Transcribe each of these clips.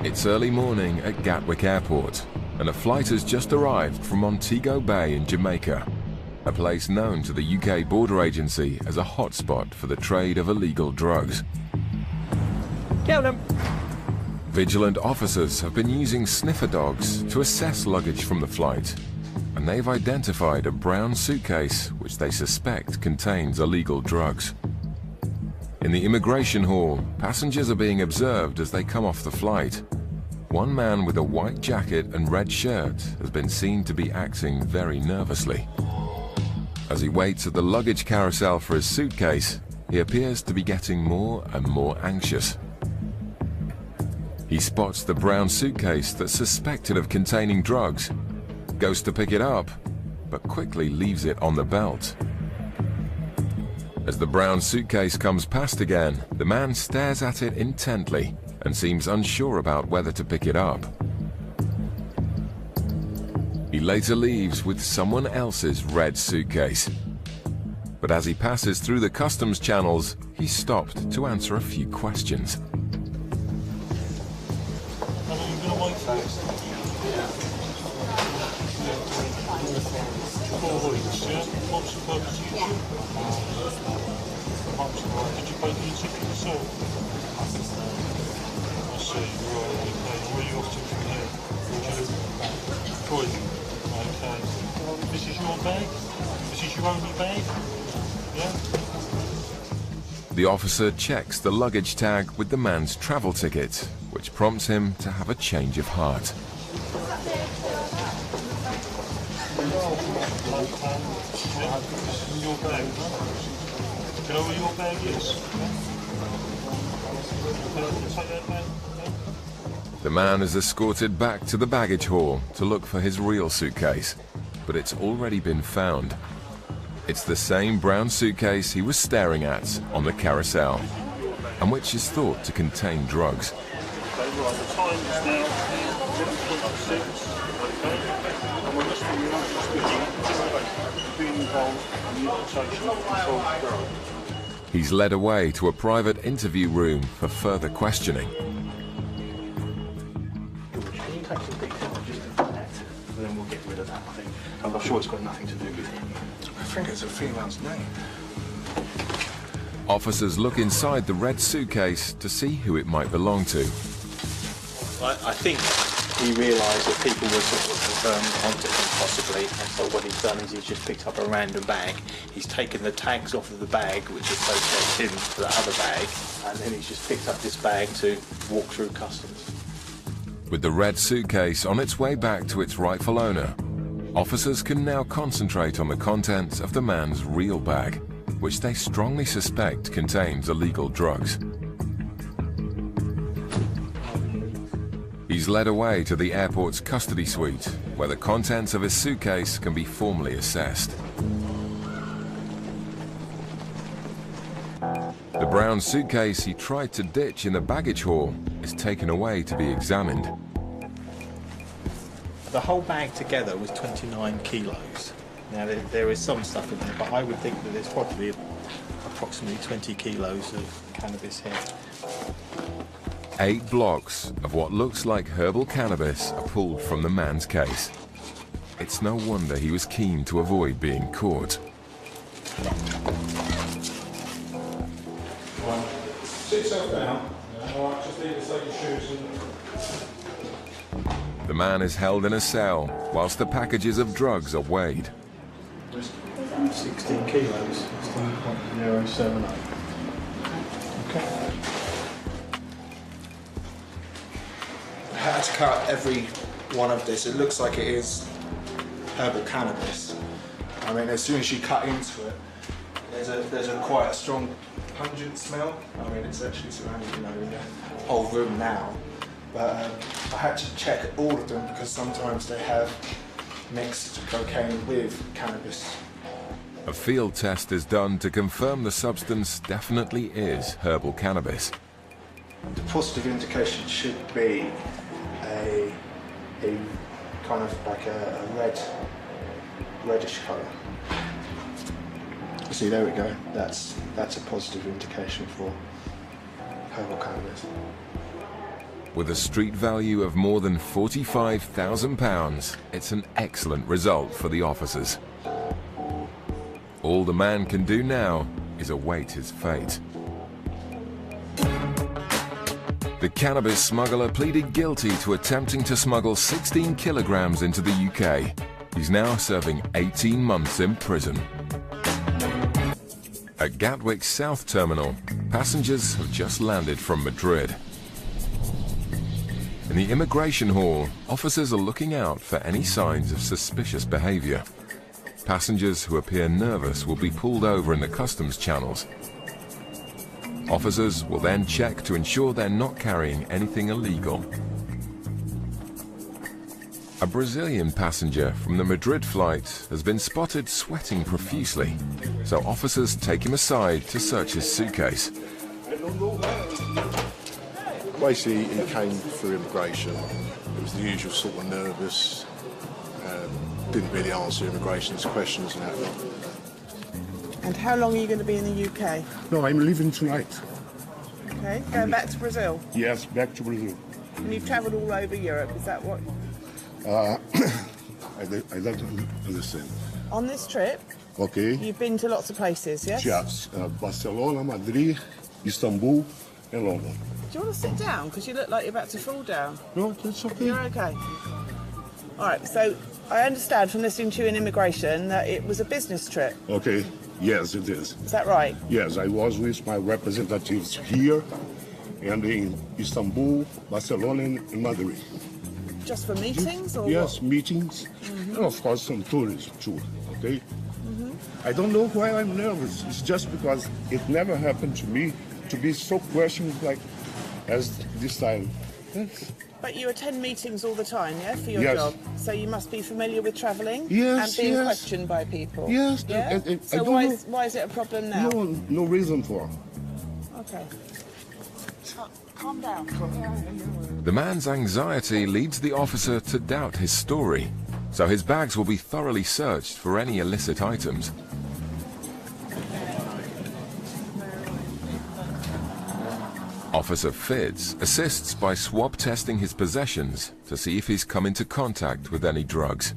It's early morning at Gatwick Airport, and a flight has just arrived from Montego Bay in Jamaica, a place known to the UK Border Agency as a hotspot for the trade of illegal drugs. Kill them! Vigilant officers have been using sniffer dogs to assess luggage from the flight, and they've identified a brown suitcase which they suspect contains illegal drugs. In the immigration hall, passengers are being observed as they come off the flight. One man with a white jacket and red shirt has been seen to be acting very nervously. As he waits at the luggage carousel for his suitcase, he appears to be getting more and more anxious. He spots the brown suitcase that's suspected of containing drugs, goes to pick it up, but quickly leaves it on the belt. As the brown suitcase comes past again, the man stares at it intently and seems unsure about whether to pick it up. He later leaves with someone else's red suitcase. But as he passes through the customs channels, he's stopped to answer a few questions. How long have you been away for? 4 weeks, yeah? What's the purpose of you? Did you pay for your ticket yourself? I see, right, okay. Where are you off to from here? Croydon. Okay. This is your bag? This is your only bag? Yeah? The officer checks the luggage tag with the man's travel ticket, which prompts him to have a change of heart. Yeah, this is your bag. Do you know where your bag is? Take that bag. The man is escorted back to the baggage hall to look for his real suitcase, but it's already been found. It's the same brown suitcase he was staring at on the carousel, and which is thought to contain drugs. Okay, right, the time is now 11:06, okay, and we're just being involved in the importation of controlled drugs. He's led away to a private interview room for further questioning. Can you take some details just of that, and then we'll get rid of that, I think. I'm sure it's got nothing to do with him. I think it's a female's name. Officers look inside the red suitcase to see who it might belong to. I think he realised that people were sort of onto him possibly, and so what he's done is he's just picked up a random bag. He's taken the tags off of the bag, which associates him to the other bag, and then he's just picked up this bag to walk through customs. With the red suitcase on its way back to its rightful owner, officers can now concentrate on the contents of the man's real bag, which they strongly suspect contains illegal drugs. He's led away to the airport's custody suite, where the contents of his suitcase can be formally assessed. The brown suitcase he tried to ditch in the baggage hall is taken away to be examined. The whole bag together was 29 kilos. Now there is some stuff in there, but I would think that there's probably approximately 20 kilos of cannabis here. 8 blocks of what looks like herbal cannabis are pulled from the man's case. It's no wonder he was keen to avoid being caught. Sit yourself down. All right, just leave your shoes and... The man is held in a cell whilst the packages of drugs are weighed. 16 kilos, 16.078. Okay. I had to cut every one of this. It looks like it is herbal cannabis. I mean, as soon as you cut into it, there's a quite a strong pungent smell. I mean, it's actually surrounding, the whole room now. But I had to check all of them because sometimes they have mixed cocaine with cannabis. A field test is done to confirm the substance definitely is herbal cannabis. The positive indication should be a kind of like a reddish colour. See, there we go. That's a positive indication for herbal cannabis. With a street value of more than £45,000, it's an excellent result for the officers. All the man can do now is await his fate. The cannabis smuggler pleaded guilty to attempting to smuggle 16 kilograms into the UK. He's now serving 18 months in prison. At Gatwick's South Terminal, passengers have just landed from Madrid. In the immigration hall, officers are looking out for any signs of suspicious behavior. Passengers who appear nervous will be pulled over in the customs channels. Officers will then check to ensure they're not carrying anything illegal. A Brazilian passenger from the Madrid flight has been spotted sweating profusely, so officers take him aside to search his suitcase. Basically, he came through immigration. It was the usual sort of nervous, didn't really answer immigration's questions and that. And how long are you going to be in the UK? No, I'm leaving tonight. Okay, going back to Brazil? Yes, back to Brazil. And you've travelled all over Europe, is that what? I don't understand. On this trip, Okay. you've been to lots of places, yes? Yes, Barcelona, Madrid, Istanbul, and London. Do you want to sit down? Because you look like you're about to fall down. No, that's okay. You're okay. All right, so I understand from listening to you in immigration that it was a business trip. Okay, yes, it is. Is that right? Yes, I was with my representatives here and in Istanbul, Barcelona, and Madrid. Just for meetings or Yes, what? meetings, and of course some tourism too, okay? I don't know why I'm nervous. It's just because it never happened to me to be so questioned like as this time. Yes. But you attend meetings all the time, yeah, for your Yes. job? So you must be familiar with travelling Yes, and being yes. questioned by people? Yes, Yeah? I So don't why know. is it a problem now? No reason for. Okay. Calm down. The man's anxiety leads the officer to doubt his story, so his bags will be thoroughly searched for any illicit items. Officer Fitz assists by swab testing his possessions to see if he's come into contact with any drugs.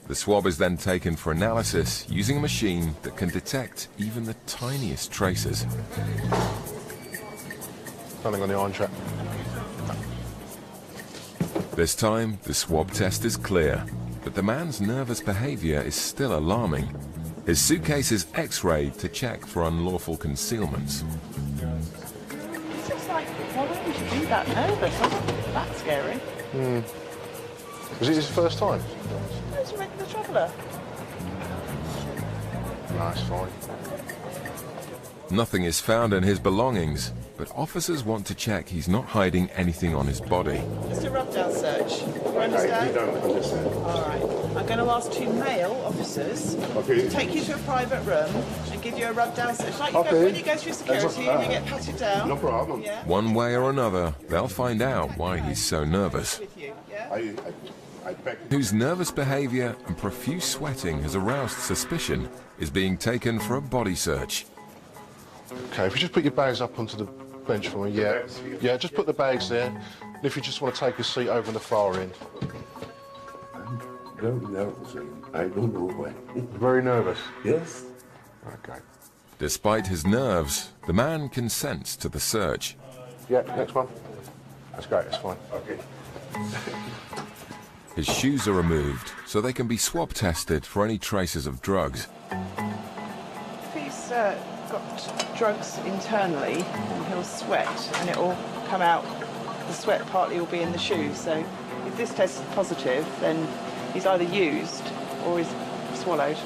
The swab is then taken for analysis using a machine that can detect even the tiniest traces. Nothing on the iron trap. This time, the swab test is clear, but the man's nervous behavior is still alarming. His suitcase is x-rayed to check for unlawful concealments. It's just like, why would you be that nervous? That's scary. Was it his first time? He's a regular traveller. No, it's fine. Nothing is found in his belongings, but officers want to check he's not hiding anything on his body. Just a rub-down search. You understand? don't understand. All right. I'm going to ask two male officers Okay. to take you to a private room and give you a rub-down search. Like you Okay. go, when you go through security and you get patted down. No problem. Yeah. One way or another, they'll find out why he's so nervous. With you, yeah? I packed. Whose nervous behavior and profuse sweating has aroused suspicion is being taken for a body search. Okay, if you just put your bags up onto the bench for me, yeah. Yeah, just put the bags there. And if you just want to take a seat over on the far end. Very nervous. I don't know why. Very nervous. Yes. Okay. Despite his nerves, the man consents to the search. Yeah, next one. That's great, that's fine. Okay. His shoes are removed so they can be swab tested for any traces of drugs. If he's got drugs internally, then he'll sweat and it will come out. The sweat partly will be in the shoes. So if this tests positive, then he's either used or he's swallowed.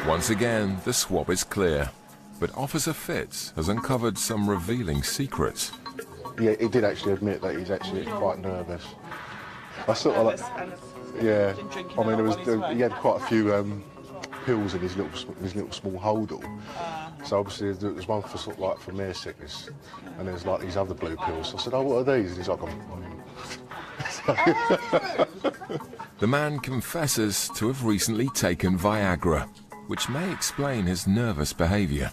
Once again, the swab is clear, but Officer Fitz has uncovered some revealing secrets. Yeah, he did actually admit that he's actually quite nervous. I sort of like, yeah. I mean, he had quite a few pills in his little small holdall. So obviously there's one for sort of like for mare sickness, and there's like these other blue pills. So I said, "Oh, what are these?" And he's like, The man confesses to have recently taken Viagra. which may explain his nervous behaviour.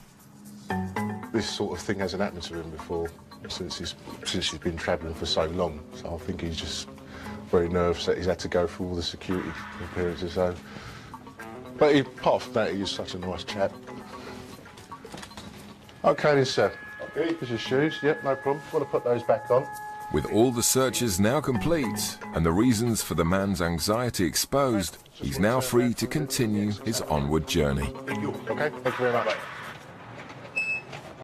This sort of thing hasn't happened to him before since he's been travelling for so long. So I think he's just very nervous that he's had to go through all the security appearances. So, but apart from that, he's such a nice chap. Okay, then, sir. Okay, here's your shoes. Yep, no problem. Want to put those back on? With all the searches now complete and the reasons for the man's anxiety exposed, he's now free to continue his onward journey. Okay, thank you very much.